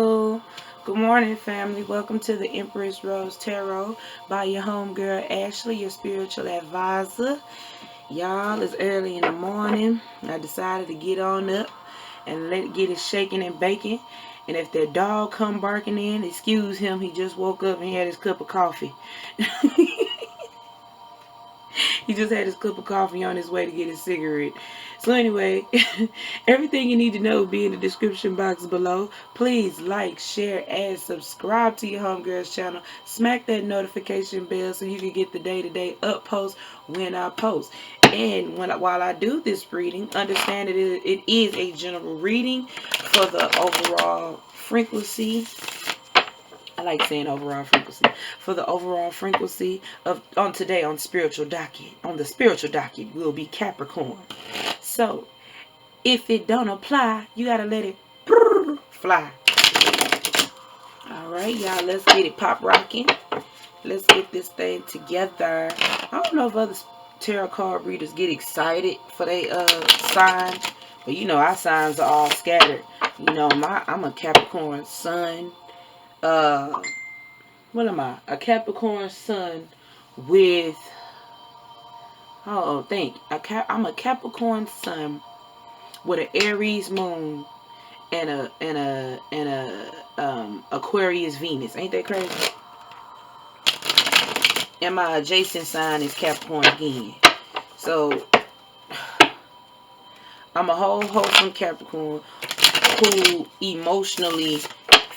Hello. Good morning, family. Welcome to the Empress Rose Tarot by your homegirl Ashley, your spiritual advisor. Y'all, it's early in the morning. I decided to get on up and let it get it shaking and baking. And if that dog come barking in, excuse him. He just woke up and he had his cup of coffee. He just had his cup of coffee on his way to get his cigarette. So anyway, everything you need to know will be in the description box below. Please like, share, and subscribe to your homegirl's channel. Smack that notification bell so you can get the day-to-day up post when I post. And while I do this reading, understand that it is a general reading for the overall frequency. I like saying overall frequency. For the overall frequency of on today on spiritual docket. On the spiritual docket will be Capricorn. So if it don't apply, you gotta let it fly. Alright, y'all, let's get it pop rocking. Let's get this thing together. I don't know if other tarot card readers get excited for their sign. But you know our signs are all scattered. You know, I'm a Capricorn sun. What am I? A Capricorn sun with, I'm a Capricorn sun with an Aries moon and a Aquarius Venus. Ain't that crazy? And my adjacent sign is Capricorn again. So I'm a wholesome Capricorn who emotionally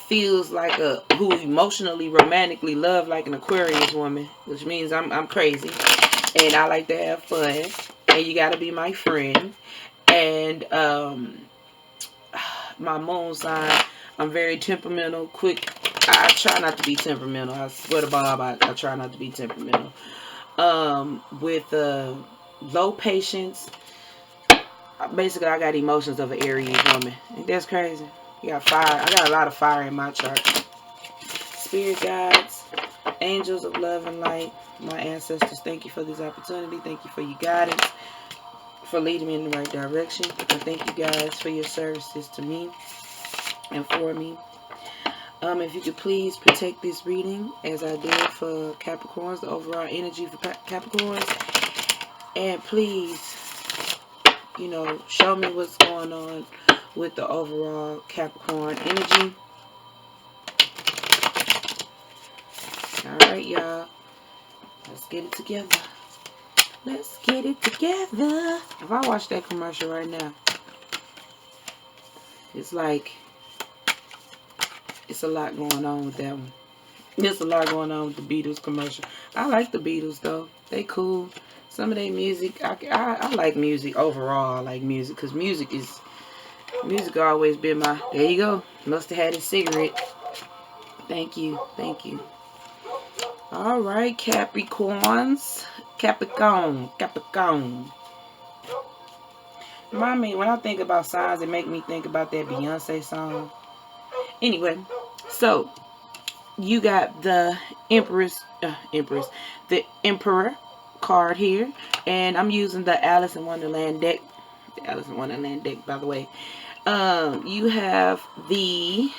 feels like who emotionally romantically love like an Aquarius woman, which means I'm crazy and I like to have fun, and you gotta be my friend. And my moon sign, I'm very temperamental, quick. I try not to be temperamental. I swear to Bob, I try not to be temperamental. With low patience. Basically, I got emotions of an Aries woman. Ain't that crazy? You got fire. I got a lot of fire in my chart. Spirit guides, angels of love and light, my ancestors, thank you for this opportunity. Thank you for your guidance, for leading me in the right direction. And thank you guys for your services to me and for me. If you could please protect this reading as I did for Capricorns, the overall energy for Capricorns. And please, you know, show me what's going on with the overall Capricorn energy. Alright, y'all. Let's get it together. Let's get it together. If I watch that commercial right now, it's like, it's a lot going on with that one. There's a lot going on with the Beatles commercial. I like the Beatles, though. They cool. Some of their music, I like music overall. I like music because music always been my, there you go. Must have had a cigarette. Thank you. Thank you. All right, Capricorns. Capricorn. Remind me, when I think about signs, it make me think about that Beyonce song. Anyway, so you got the the Emperor card here, and I'm using the Alice in Wonderland deck. The Alice in Wonderland deck, by the way. You have the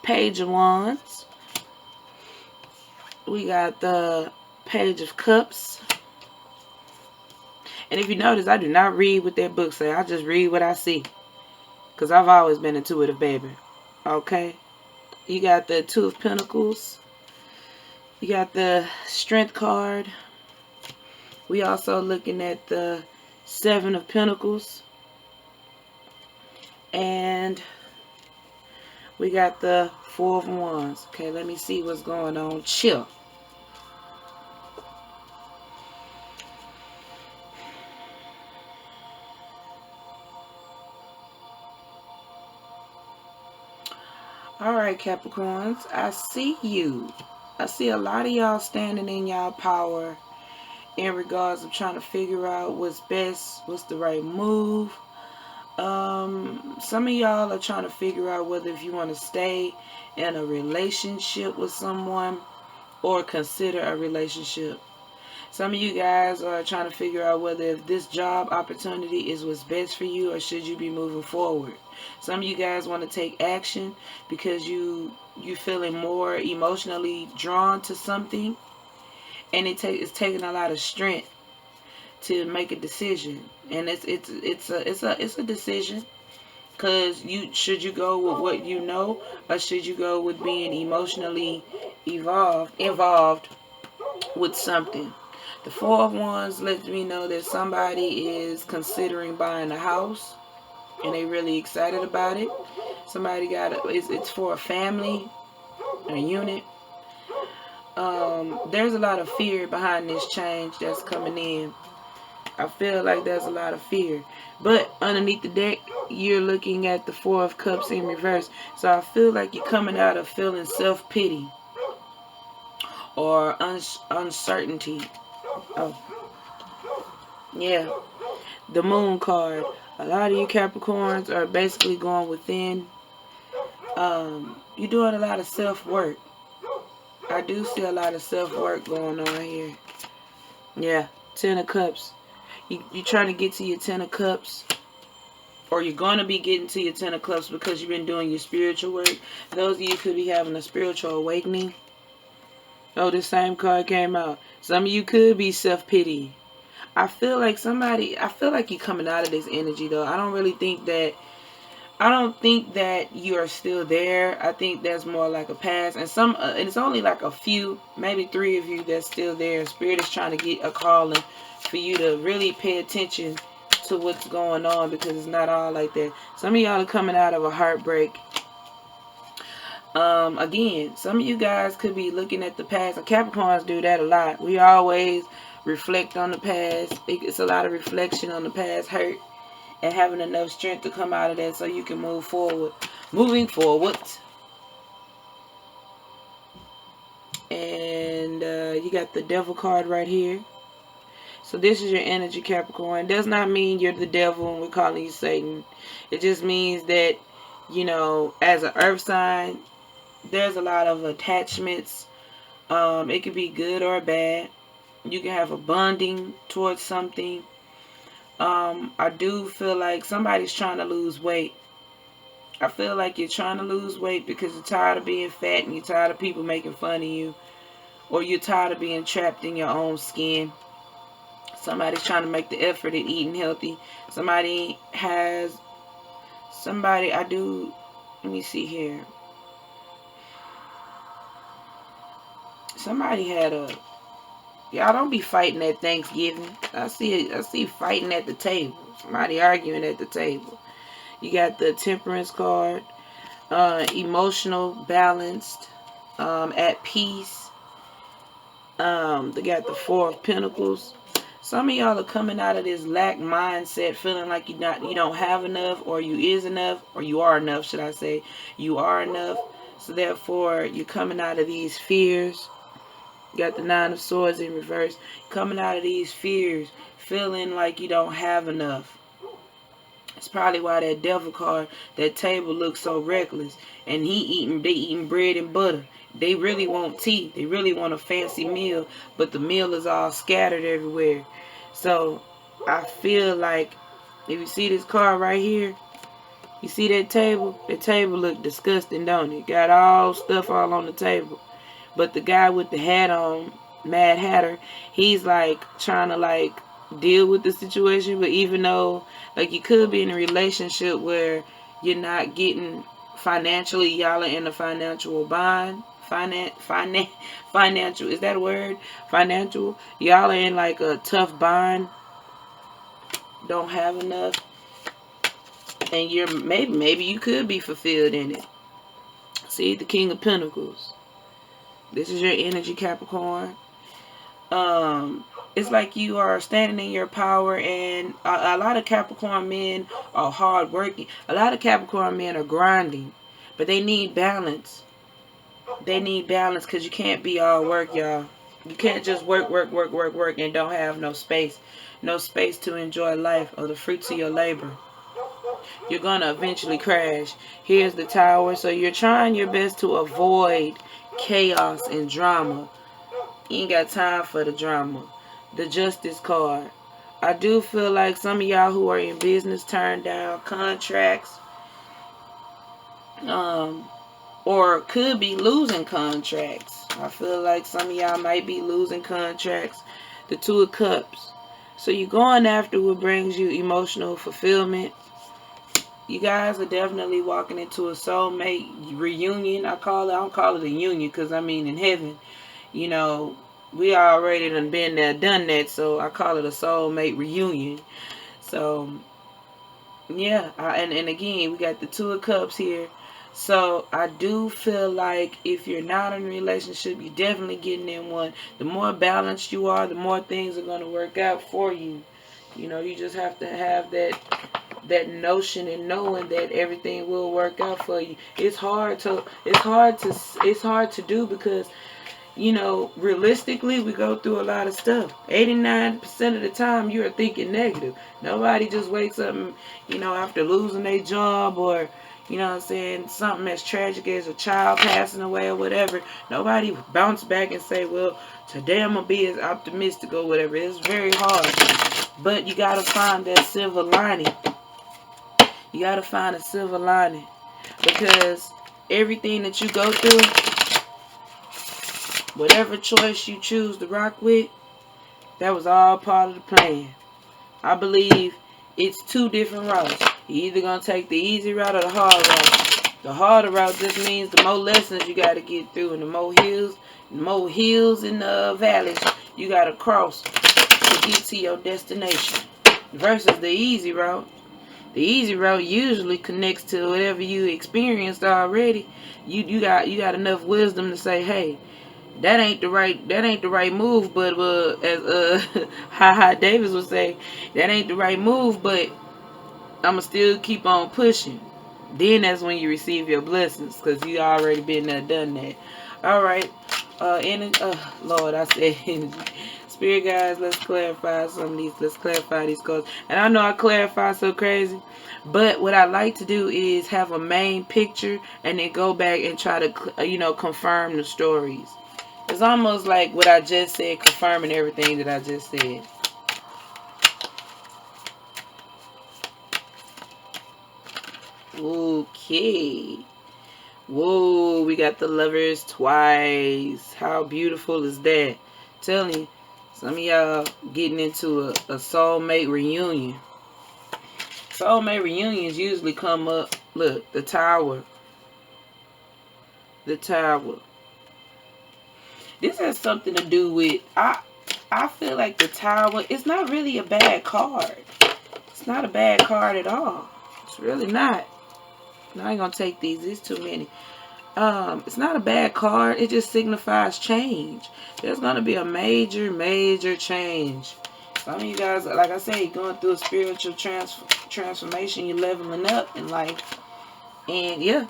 Page of Wands. We got the Page of Cups. And if you notice, I do not read what that book say. I just read what I see. Because I've always been intuitive, baby. Okay? You got the Two of Pentacles. You got the Strength card. We also looking at the Seven of Pentacles. And we got the Four of Wands. Okay, let me see what's going on. Chill. Alright, Capricorns, I see you. I see a lot of y'all standing in y'all power in regards of trying to figure out what's best, what's the right move. Some of y'all are trying to figure out whether if you want to stay in a relationship with someone or consider a relationship. Some of you guys are trying to figure out whether if this job opportunity is what's best for you or should you be moving forward. Some of you guys want to take action because you feeling more emotionally drawn to something, and it's taking a lot of strength to make a decision. And it's a decision, because should you go with what you know, or should you go with being emotionally involved with something. The Four of Wands lets me know that somebody is considering buying a house and they really excited about it. Somebody it's for a family, a unit. There's a lot of fear behind this change that's coming in. I feel like there's a lot of fear. But underneath the deck, you're looking at the Four of Cups in reverse. So I feel like you're coming out of feeling self-pity or uncertainty. Oh, yeah. The Moon card. A lot of you Capricorns are basically going within. You're doing a lot of self-work. I do see a lot of self-work going on here. Yeah. 10 of Cups. You're trying to get to your 10 of Cups, or you're going to be getting to your 10 of Cups because you've been doing your spiritual work. Those of you could be having a spiritual awakening. Oh, this same card came out. Some of you could be self-pity. I feel like you're coming out of this energy, though. I don't think that you are still there. I think that's more like a past. And and it's only like a few, maybe 3 of you that's still there. Spirit is trying to get a calling for you to really pay attention to what's going on, because it's not all like that. Some of y'all are coming out of a heartbreak. Again, some of you guys could be looking at the past. Capricorns do that a lot. We always reflect on the past. It's a lot of reflection on the past hurt and having enough strength to come out of that so you can move forward. Moving forward. And you got the Devil card right here. So this is your energy, Capricorn. It does not mean you're the devil and we're calling you Satan. It just means that, as an earth sign, there's a lot of attachments. It could be good or bad. You can have a bonding towards something. I do feel like somebody's trying to lose weight. I feel like you're trying to lose weight because you're tired of being fat and you're tired of people making fun of you. Or you're tired of being trapped in your own skin. Somebody's trying to make the effort at eating healthy. Let me see here. Somebody had y'all don't be fighting at Thanksgiving. I see fighting at the table. Somebody arguing at the table. You got the Temperance card. Emotional, balanced, at peace. They got the Four of Pentacles. Some of y'all are coming out of this lack mindset, feeling like you don't have enough, or you is enough, or you are enough, should I say. You are enough. So therefore, you're coming out of these fears. You got the Nine of Swords in reverse. Coming out of these fears, feeling like you don't have enough. It's probably why that Devil card, that table looks so reckless. And they eating bread and butter. They really want tea. They really want a fancy meal, but the meal is all scattered everywhere. So I feel like if you see this card right here, you see that table? The table look disgusting, don't it? Got all stuff all on the table. But the guy with the hat on, Mad Hatter, he's like trying to like deal with the situation. But even though like you could be in a relationship where you're not getting financially, y'all are in a financial bind. Financial, is that a word? Financial. Y'all are in like a tough bind. Don't have enough. And you're maybe you could be fulfilled in it. See, the King of Pentacles. This is your energy, Capricorn. It's like you are standing in your power, and a lot of Capricorn men are hard working. A lot of Capricorn men are grinding, but they need balance. They need balance because you can't be all work, y'all. You can't just work and don't have no space. No space to enjoy life or the fruits of your labor. You're going to eventually crash. Here's the Tower. So you're trying your best to avoid chaos and drama. You ain't got time for the drama. the Justice card. I do feel like some of y'all who are in business turned down contracts, or could be losing contracts. I feel like some of y'all might be losing contracts. The Two of Cups. So you're going after what brings you emotional fulfillment. You guys are definitely walking into a soulmate reunion. I don't call it a union because I mean in heaven, you know, we already done been there, done that. So I call it a soulmate reunion. So yeah, and again, we got the Two of Cups here. So I do feel like if you're not in a relationship, you're definitely getting in one. The more balanced you are, the more things are going to work out for you. You know, you just have to have that notion and knowing that everything will work out for you. It's hard to do because, you know, realistically, we go through a lot of stuff. 89% of the time, you are thinking negative. Nobody just wakes up, and, you know, after losing their job or, you know what I'm saying, something as tragic as a child passing away or whatever. Nobody bounce back and say, well, today I'm going to be as optimistic or whatever. It's very hard. But you got to find that silver lining. You got to find a silver lining. Because everything that you go through, whatever choice you choose to rock with, that was all part of the plan. I believe it's two different routes. You're either going to take the easy route or the hard route. The harder route just means the more lessons you got to get through and the more hills and valleys you got to cross to get to your destination. Versus the easy route. The easy route usually connects to whatever you experienced already. You got enough wisdom to say, hey, that ain't the right move, but as Ha Davis would say, that ain't the right move, but I'ma still keep on pushing. Then that's when you receive your blessings, because you already been there, done that. All right, Lord, I said energy. Spirit guys, let's clarify some of these. Let's clarify these cards. And I know I clarify so crazy, but what I like to do is have a main picture and then go back and try to, confirm the stories. It's almost like what I just said, confirming everything that I just said. Okay. Whoa, we got the Lovers twice. How beautiful is that? I'm telling you, some of y'all getting into a soulmate reunion. Soulmate reunions usually come up. Look, the Tower. The Tower. This has something to do with, I feel like the Tower, it's not really a bad card. It's not a bad card at all. It's really not. I ain't gonna take these. There's too many. It's not a bad card. It just signifies change. There's gonna be a major change. Some of you guys, like I say, going through a spiritual transformation. You're leveling up in life. And yeah,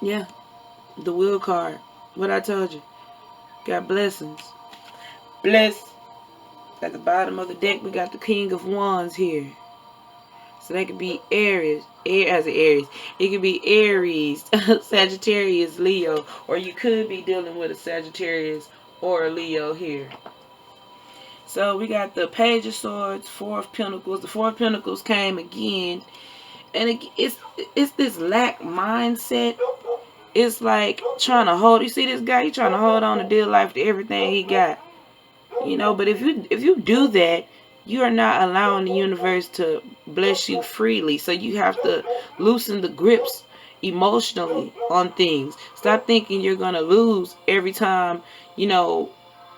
the Wheel card. What I told you. Got blessings. Bless. At the bottom of the deck, we got the King of Wands here. So that could be Aries. It could be Aries, Sagittarius, Leo. Or you could be dealing with a Sagittarius or a Leo here. So we got the Page of Swords, Four of Pentacles. The Four of Pentacles came again. And it's this lack mindset. It's like trying to hold. You see this guy? He's trying to hold on to deal life to everything he got. But if you do that, you are not allowing the universe to bless you freely. So you have to loosen the grips emotionally on things. Stop thinking you're going to lose every time,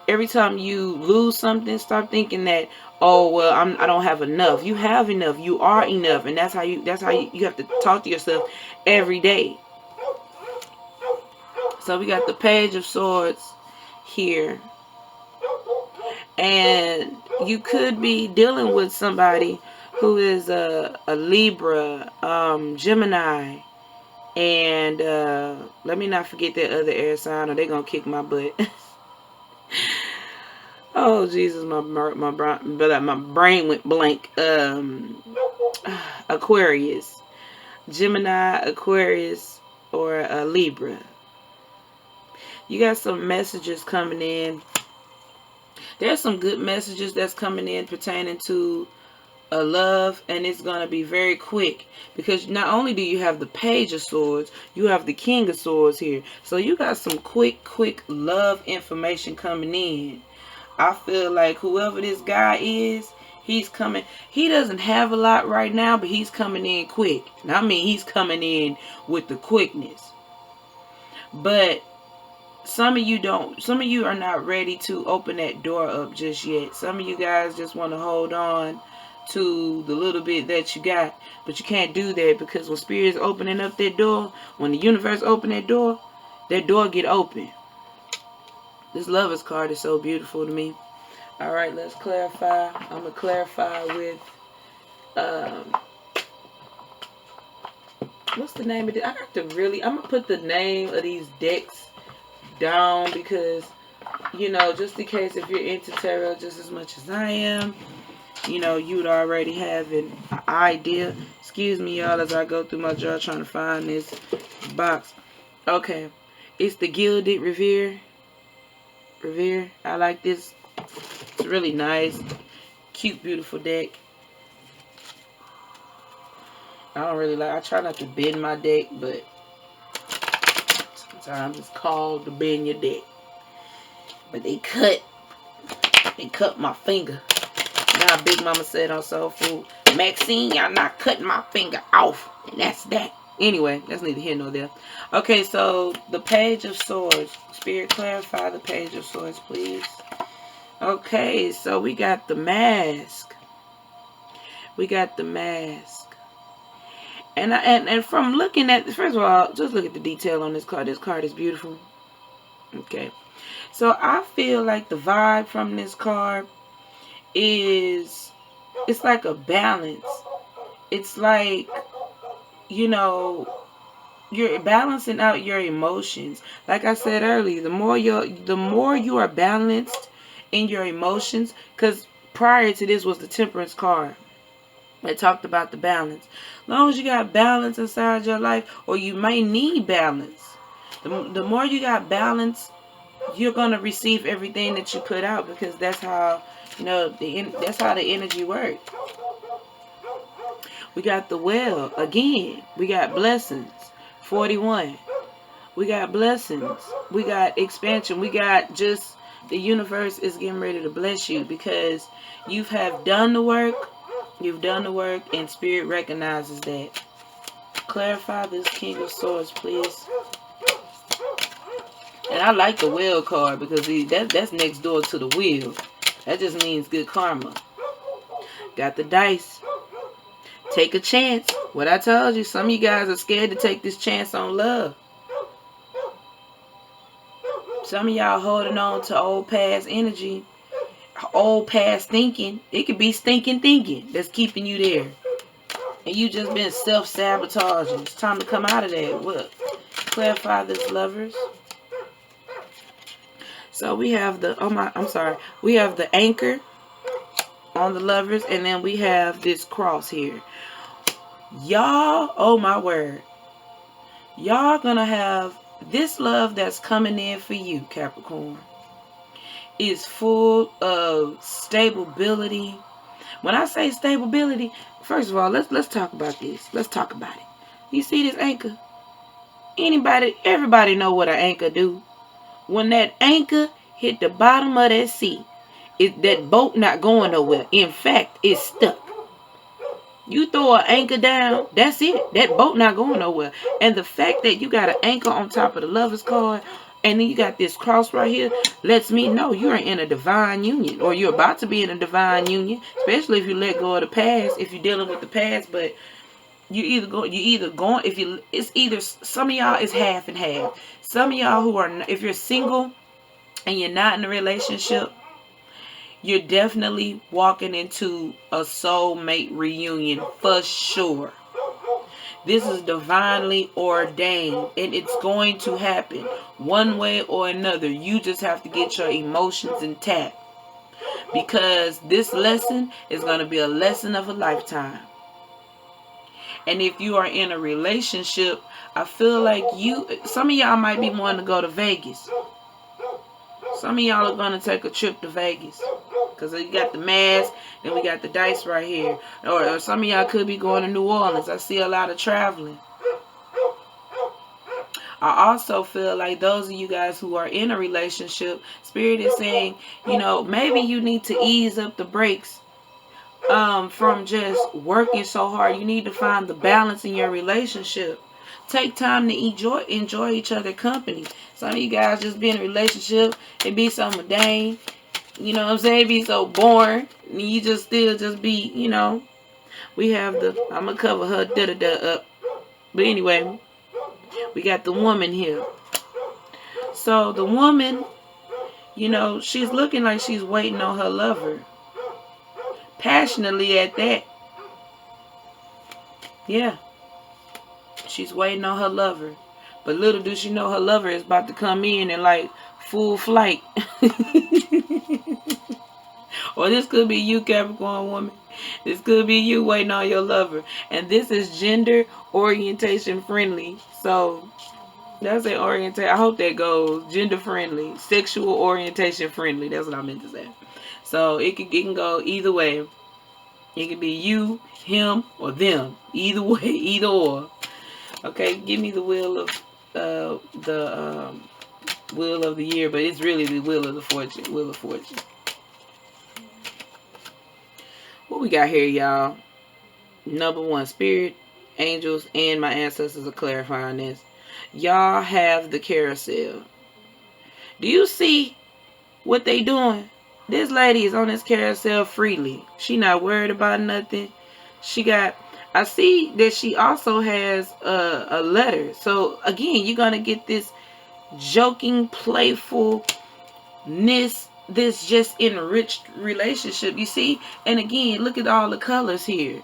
every time you lose something. Stop thinking that, oh, well, I don't have enough. You have enough. You are enough. And that's how you have to talk to yourself every day. So we got the Page of Swords here. And you could be dealing with somebody who is a Libra, Gemini, and let me not forget that other air sign or they're going to kick my butt. Oh, Jesus, my brain went blank. Aquarius, Gemini, Aquarius, or Libra. You got some messages coming in. There's some good messages that's coming in pertaining to a love, and it's going to be very quick, because not only do you have the Page of Swords, you have the King of Swords here. So you got some quick love information coming in. I feel like whoever this guy is, he's coming. He doesn't have a lot right now, but he's coming in quick. I mean, he's coming in with the quickness. But some of you are not ready to open that door up just yet. Some of you guys just want to hold on to the little bit that you got, but you can't do that, because when Spirit is opening up that door, when the universe open that door get open. This Lovers card is so beautiful to me. All right, let's clarify. I'm gonna clarify with what's the name of it? I'm gonna put the name of these decks down, because just in case if you're into tarot just as much as I am, you'd already have an idea. Excuse me, y'all, as I go through my drawer trying to find this box. Okay, it's the Gilded Revere. I like this. It's really nice, cute, beautiful deck. I try not to bend my deck, but sometimes it's called to bend your deck. But they cut my finger. Now Big Mama said on Soul Food, Maxine, y'all not cutting my finger off. And that's that. Anyway, that's neither here nor there. Okay, so the Page of Swords. Spirit, clarify the Page of Swords, please. Okay, so we got the Mask. And from looking at, first of all, just look at the detail on this card. This card is beautiful. Okay. So I feel like the vibe from this card is, it's like a balance. It's like, you're balancing out your emotions. Like I said earlier, the more you are balanced in your emotions, because prior to this was the Temperance card. It talked about the balance. As long as you got balance inside your life, or you may need balance, the more you got balance, you're gonna receive everything that you put out, because that's how that's how the energy works. We got the Well again. We got blessings. 41. We got blessings. We got expansion. We got just the universe is getting ready to bless you, because you have done the work. You've done the work, and Spirit recognizes that. Clarify this King of Swords, please. And I like the Well card, because that's next door to the wheel. That just means good karma. Got the Dice. Take a chance. What I told you, some of you guys are scared to take this chance on love. Some of y'all holding on to old past energy, old past thinking. It could be stinking thinking that's keeping you there. And you just been self-sabotaging. It's time to come out of that. What? Clarify this, Lovers. So we have we have the Anchor on the Lovers, and then we have this cross here. Y'all, oh my word. Y'all gonna have this love that's coming in for you, Capricorn, is full of stability. When I say stability, first of all, let's talk about this. Let's talk about it. You see this anchor? Everybody know what an anchor do. When that anchor hit the bottom of that sea, that boat not going nowhere. In fact, it's stuck. You throw an anchor down, that's it. That boat not going nowhere. And the fact that you got an anchor on top of the Lovers card, and then you got this cross right here, lets me know you're in a divine union, or you're about to be in a divine union, especially if you let go of the past, if you're dealing with the past. But it's either some of y'all is half and half. Some of y'all who are, if you're single and you're not in a relationship, you're definitely walking into a soulmate reunion for sure. This is divinely ordained, and it's going to happen one way or another. You just have to get your emotions intact, because this lesson is going to be a lesson of a lifetime. And if you are in a relationship, I feel like some of y'all might be wanting to go to Vegas. Some of y'all are going to take a trip to Vegas. Because we got the mask, and we got the dice right here. Or some of y'all could be going to New Orleans. I see a lot of traveling. I also feel like those of you guys who are in a relationship, Spirit is saying, you know, maybe you need to ease up the brakes from just working so hard. You need to find the balance in your relationship. Take time to enjoy each other's company. Some of you guys just be in a relationship, it be so mundane. You know what I'm saying? It be so boring. And you just still just be, you know. We have the, I'm going to cover her da-da-da up. But anyway, we got the woman here. So the woman, you know, she's looking like she's waiting on her lover. Passionately at that. Yeah. She's waiting on her lover. But little does she know her lover is about to come in and like full flight. Or this could be you, Capricorn woman. This could be you waiting on your lover. And this is gender orientation friendly. So that's an orientation. I hope that goes gender friendly. Sexual orientation friendly. That's what I meant to say. So it can go either way. It could be you, him, or them. Either way, either or. Okay, give me the wheel of wheel of the year, but it's really the wheel of the fortune. Wheel of fortune. What we got here, y'all? Number one, spirit, angels, and my ancestors are clarifying this. Y'all have the carousel. Do you see what they doing? This lady is on this carousel freely. She not worried about nothing. She got, I see that she also has a letter. So again, you're gonna get this joking, playfulness, this just enriched relationship. You see? And again, look at all the colors here.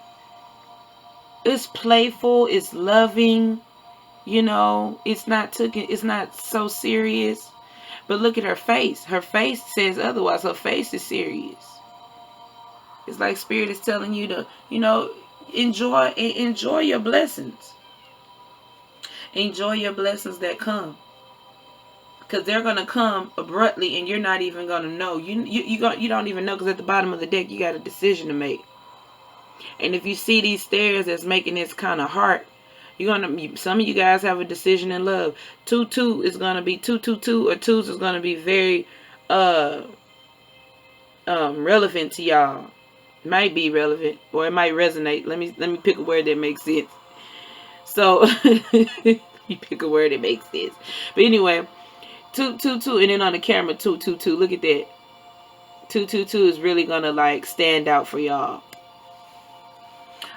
It's playful, it's loving, you know, it's not so serious. But look at her face. Her face says otherwise. Her face is serious. It's like spirit is telling you to, you know, enjoy your blessings. Enjoy your blessings that come. Because they're going to come abruptly and you're not even going to know. You don't even know, because at the bottom of the deck you got a decision to make. And if you see these stairs that's making this kind of heart, some of you guys have a decision in love. 2-2 is gonna be 2-2-2, or 2s is gonna be very relevant to y'all. Might be relevant, or it might resonate. Let me pick a word that makes sense. So you pick a word that makes sense. But anyway, 2-2-2, and then on the camera 2-2-2. Look at that. 2-2-2 is really gonna like stand out for y'all.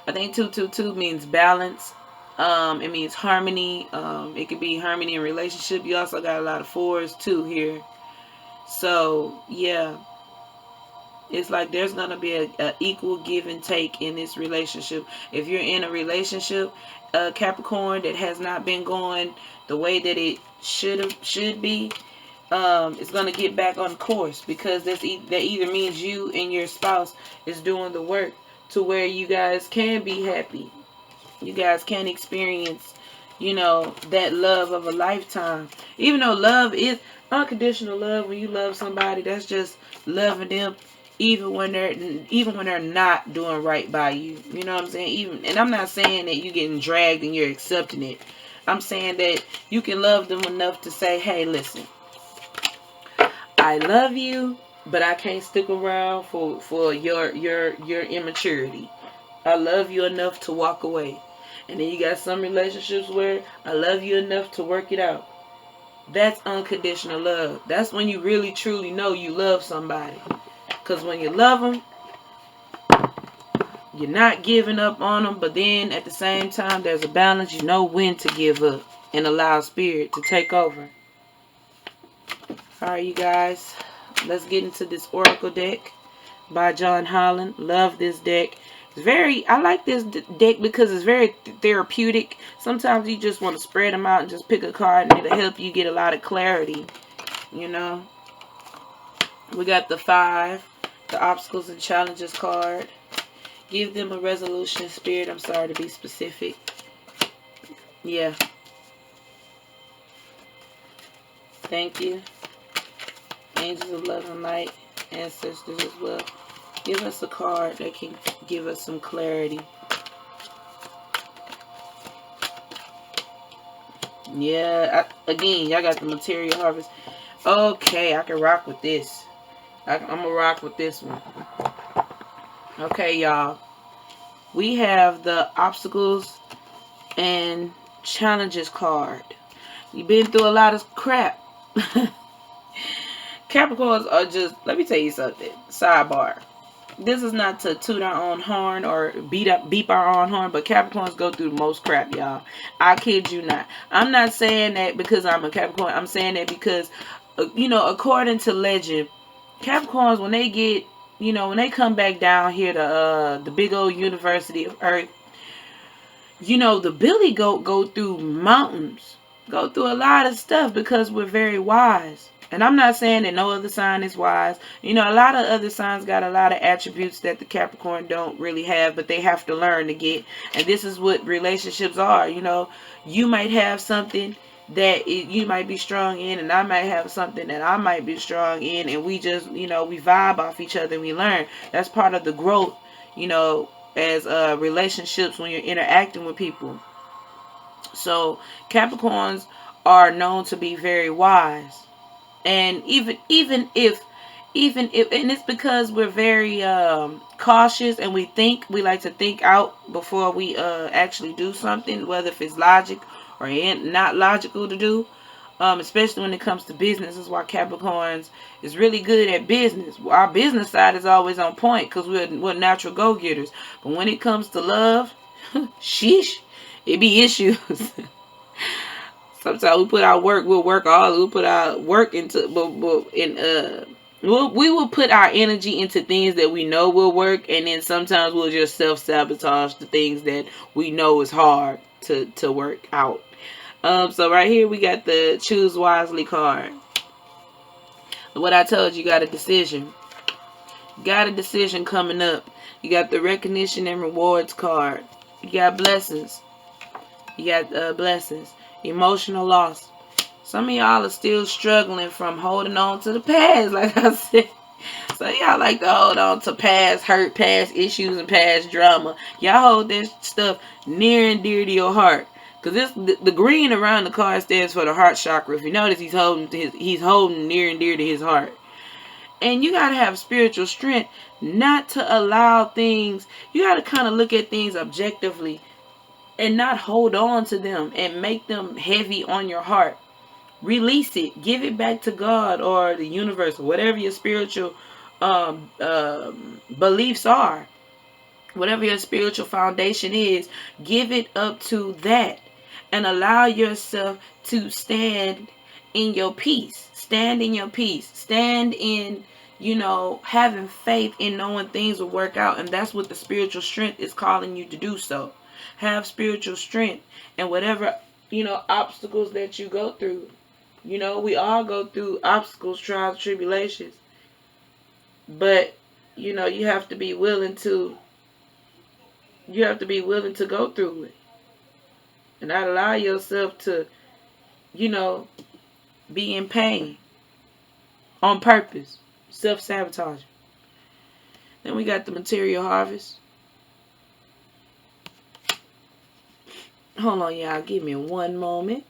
I think 2-2-2 means balance. It means harmony. It could be harmony in relationship. You also got a lot of 4s too here. So yeah, it's like there's gonna be a equal give and take in this relationship. If you're in a relationship, Capricorn, that has not been going the way that it should be, it's gonna get back on course, because that either means you and your spouse is doing the work to where you guys can be happy. You guys can experience, you know, that love of a lifetime. Even though love is unconditional love, when you love somebody, that's just loving them even when they're not doing right by you. You know what I'm saying? And I'm not saying that you're getting dragged and you're accepting it. I'm saying that you can love them enough to say, hey, listen, I love you, but I can't stick around for your immaturity. I love you enough to walk away. And then you got some relationships where I love you enough to work it out. That's unconditional love. That's when you really truly know you love somebody. Because when you love them, you're not giving up on them, but then at the same time there's a balance. You know when to give up and allow spirit to take over. Alright, you guys, let's get into this Oracle deck by John Holland. Love this deck. I like this deck because it's very therapeutic. Sometimes you just want to spread them out and just pick a card, and it'll help you get a lot of clarity, you know. We got the 5, the obstacles and challenges card. Give them a resolution, spirit. I'm sorry to be specific. Yeah. Thank you. angels of love and light, ancestors as well. Give us a card that can give us some clarity. Yeah, again, y'all got the material harvest. Okay, I can rock with this. I'm going to rock with this one. Okay, y'all. We have the obstacles and challenges card. You've been through a lot of crap. Capricorns are just, let me tell you something. Sidebar. This is not to toot our own horn or beep our own horn, but Capricorns go through the most crap, y'all. I kid you not. I'm not saying that because I'm a Capricorn. I'm saying that because, you know, according to legend, Capricorns, when they get, you know, when they come back down here to the big old University of Earth, you know, the Billy Goat go through mountains, go through a lot of stuff because we're very wise. And I'm not saying that no other sign is wise. You know, a lot of other signs got a lot of attributes that the Capricorn don't really have, but they have to learn to get. And this is what relationships are. You know, you might have something that you might be strong in, and I might have something that I might be strong in, and we just, you know, we vibe off each other and we learn. That's part of the growth, you know, as relationships when you're interacting with people. So Capricorns are known to be very wise. And even if and it's because we're very cautious, and we like to think out before we actually do something, whether if it's logic or not logical to do, especially when it comes to business. This is why Capricorns is really good at business. Our business side is always on point because we're natural go-getters. But when it comes to love, sheesh, it be issues. Sometimes we put our work, we'll put our work into, we will put our energy into things that we know will work, and then sometimes we'll just self-sabotage the things that we know is hard to work out. So right here we got the Choose Wisely card. What I told you, got a decision. Got a decision coming up. You got the Recognition and Rewards card. You got blessings. You got blessings. Emotional loss. Some of y'all are still struggling from holding on to the past, like I said. So y'all like to hold on to past hurt, past issues, and past drama. Y'all hold this stuff near and dear to your heart. Because the green around the card stands for the heart chakra. If you notice, he's holding near and dear to his heart. And you got to have spiritual strength not to allow things. You got to kind of look at things objectively and not hold on to them and make them heavy on your heart. Release it. Give it back to God or the universe, or whatever your spiritual beliefs are. Whatever your spiritual foundation is, give it up to that. And allow yourself to stand in your peace. Stand in your peace. Stand in, you know, having faith in knowing things will work out. And that's what the spiritual strength is calling you to do so. Have spiritual strength, and whatever, you know, obstacles that you go through. You know, we all go through obstacles, trials, tribulations. But, you know, you have to be willing to go through it. And not allow yourself to, you know, be in pain on purpose. Self-sabotage. Then we got the Material Harvest. Hold on, y'all. Give me one moment.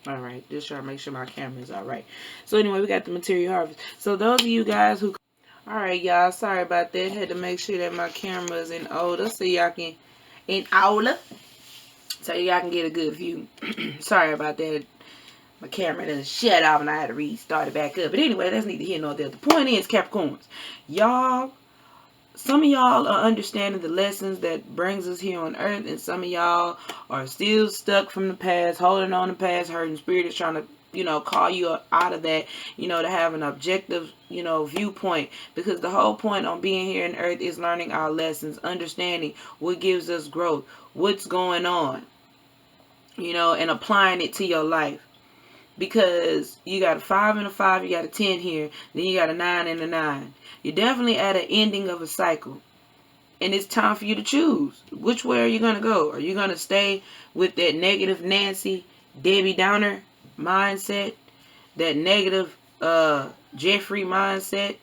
All right. Just trying to make sure my camera is all right. So anyway, we got the Material Harvest. So those of you guys who... All right, y'all. Sorry about that. Had to make sure that my camera is in order so y'all can... So y'all can get a good view. Sorry about that. My camera done shut off and I had to restart it back up. But anyway, that's neither here nor there. The point is, Capricorns, y'all, some of y'all are understanding the lessons that brings us here on earth, and some of y'all are still stuck from the past, holding on to past hurt, and Spirit is trying to, you know, call you out of that, you know, to have an objective, you know, viewpoint. Because the whole point on being here on earth is learning our lessons, understanding what gives us growth, what's going on, you know, and applying it to your life. Because you got a 5 and a 5, you got a 10 here, then you got a 9 and a 9. You're definitely at an ending of a cycle. And it's time for you to choose. Which way are you going to go? Are you going to stay with that negative Nancy, Debbie Downer mindset? That negative Jeffrey mindset?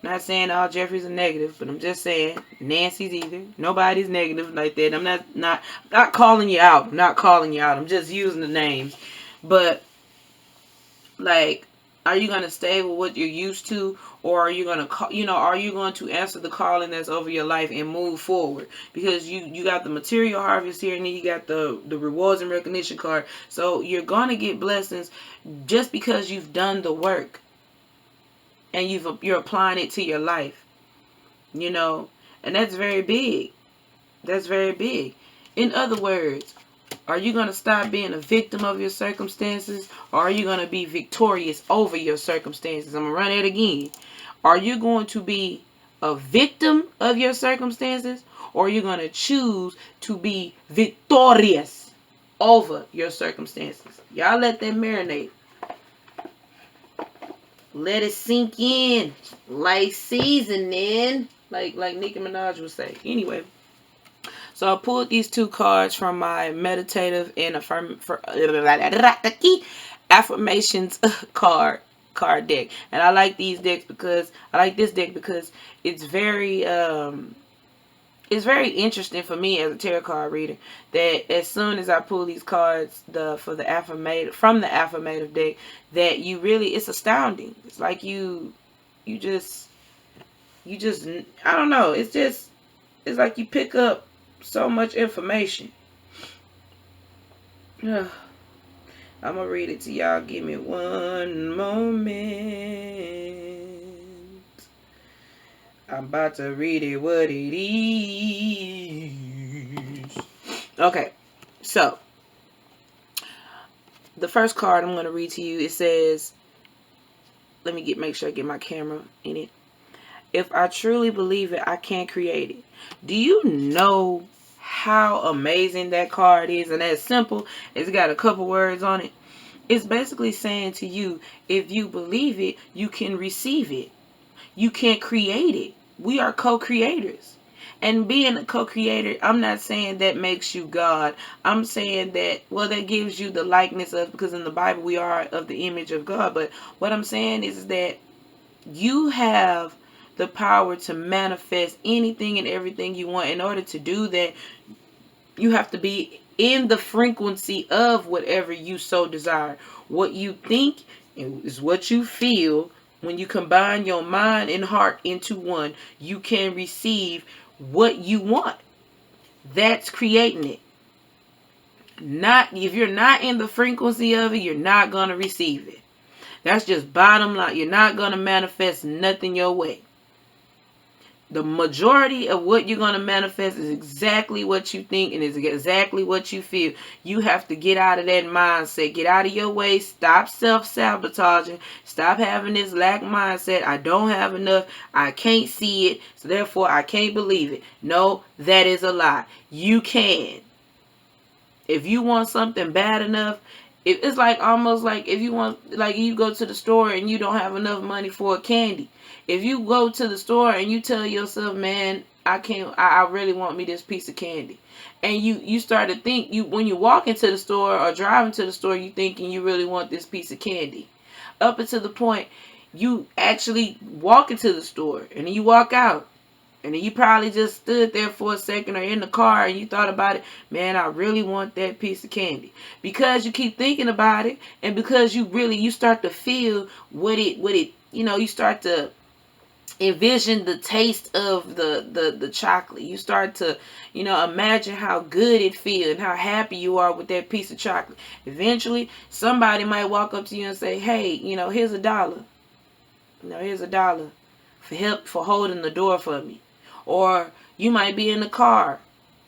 Not saying all Jeffreys are negative, but I'm just saying Nancy's either. Nobody's negative like that. I'm not calling you out. I'm not calling you out. I'm just using the names. But like, are you going to stay with what you're used to, or are you going to, are you going to answer the calling that's over your life and move forward? Because you got the material harvest here, and then you got the rewards and recognition card. So you're going to get blessings just because you've done the work and you're applying it to your life, and that's very big. That's very big. In other words, are you going to stop being a victim of your circumstances, or are you going to be victorious over your circumstances? I'm going to run it again. Are you going to be a victim of your circumstances, or are you going to choose to be victorious over your circumstances? Y'all let that marinate. Let it sink in, like seasoning, like Nicki Minaj would say. Anyway, so I pulled these two cards from my meditative and affirmations card deck, and I like these decks because this deck because it's very interesting for me as a tarot card reader, that as soon as I pull these cards from the affirmative deck, that it's astounding. It's like you just I don't know, it's like you pick up so much information. I'm gonna read it to y'all. Give me one moment. I'm about to read it what it is. Okay, so the first card I'm going to read to you, it says, let me make sure I get my camera in it. If I truly believe it, I can create it. Do you know how amazing that card is? And that's simple. It's got a couple words on it. It's basically saying to you, if you believe it, you can receive it. You can create it. We are co-creators. And being a co-creator, I'm not saying that makes you God. I'm saying that, that gives you the likeness of, because in the Bible we are of the image of God. But what I'm saying is that you have the power to manifest anything and everything you want. In order to do that, you have to be in the frequency of whatever you so desire. What you think is what you feel. When you combine your mind and heart into one, you can receive what you want. That's creating it. If you're not in the frequency of it, you're not going to receive it. That's just bottom line. You're not going to manifest nothing your way. The majority of what you're going to manifest is exactly what you think and is exactly what you feel. You have to get out of that mindset. Get out of your way. Stop self-sabotaging. Stop having this lack mindset. I don't have enough. I can't see it. So therefore, I can't believe it. No, that is a lie. You can. If you want something bad enough, it's like almost like if you want, like you go to the store and you don't have enough money for a candy. If you go to the store and you tell yourself, man, I really want me this piece of candy. And you start to think, when you walk into the store or driving to the store, you thinking you really want this piece of candy. Up until the point you actually walk into the store and then you walk out. And then you probably just stood there for a second or in the car and you thought about it. Man, I really want that piece of candy. Because you keep thinking about it, and because you start to feel what it you start to envision the taste of the chocolate. You start to imagine how good it feels and how happy you are with that piece of chocolate. Eventually somebody might walk up to you and say, hey, here's $1. Here's $1 for holding the door for me. Or you might be in the car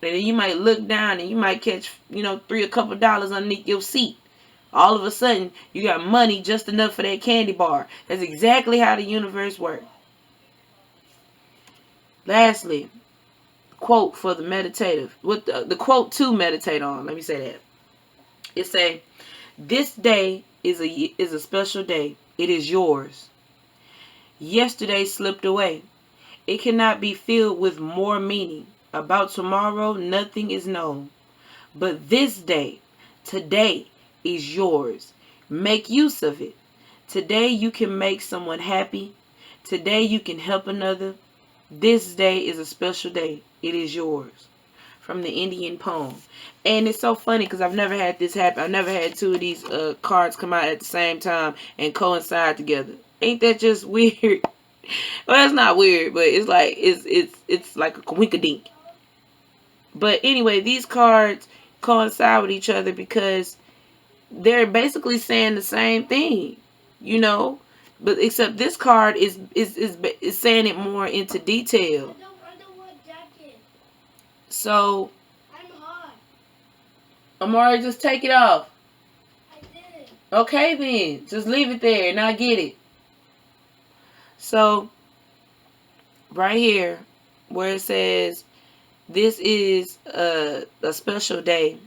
and then you might look down and you might catch a couple dollars underneath your seat. All of a sudden you got money just enough for that candy bar. That's exactly how the universe works. Lastly, quote for the meditative, with the quote to meditate on. Let me say that. It say, this day is a special day. It is yours. Yesterday slipped away. It cannot be filled with more meaning. About tomorrow, nothing is known. But this day, today, is yours. Make use of it. Today you can make someone happy. Today you can help another. This day is a special day. It is yours. From the Indian poem. And it's so funny because I've never had this happen. I've never had two of these cards come out at the same time and coincide together. Ain't that just weird? Well, it's not weird, but it's like it's like a coinkadink. But anyway, these cards coincide with each other because they're basically saying the same thing, you know. But except this card is saying it more into detail. I don't want jacket. So I'm hot. Amari, just take it off. I did. Okay then. Just leave it there and I get it. So right here where it says this is a special day.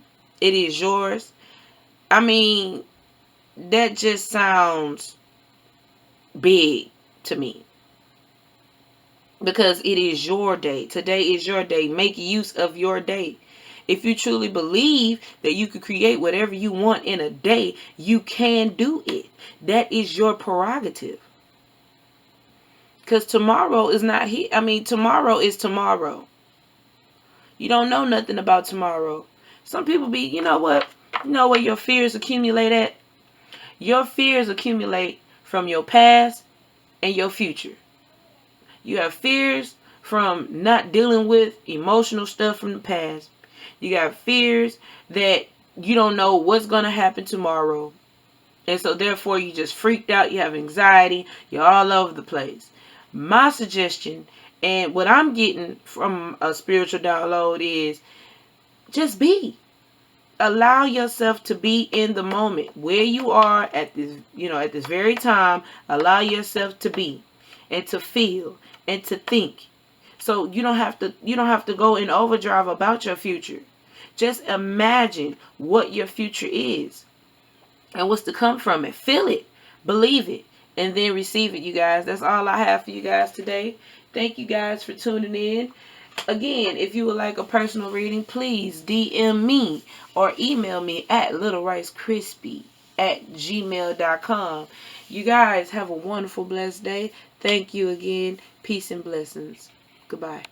It is yours. I mean, that just sounds big to me. Because it is your day. Today is your day. Make use of your day. If you truly believe that you can create whatever you want in a day, you can do it. That is your prerogative. Because tomorrow is not here. I mean, tomorrow is tomorrow. You don't know nothing about tomorrow. Some people be, you know what? You know where your fears accumulate at? Your fears accumulate from your past and your future. You have fears from not dealing with emotional stuff from the past. You got fears that you don't know what's going to happen tomorrow. And so therefore you just freaked out. You have anxiety. You're all over the place. My suggestion and what I'm getting from a spiritual download is just be. Allow yourself to be in the moment where you are at this, at this very time. Allow yourself to be and to feel and to think. So you don't have to go in overdrive about your future. Just imagine what your future is and what's to come from it. Feel it, believe it, and then receive it, you guys. That's all I have for you guys today. Thank you guys for tuning in. Again, if you would like a personal reading, please DM me or email me at littlericekrispy@gmail.com. You guys have a wonderful, blessed day. Thank you again. Peace and blessings. Goodbye.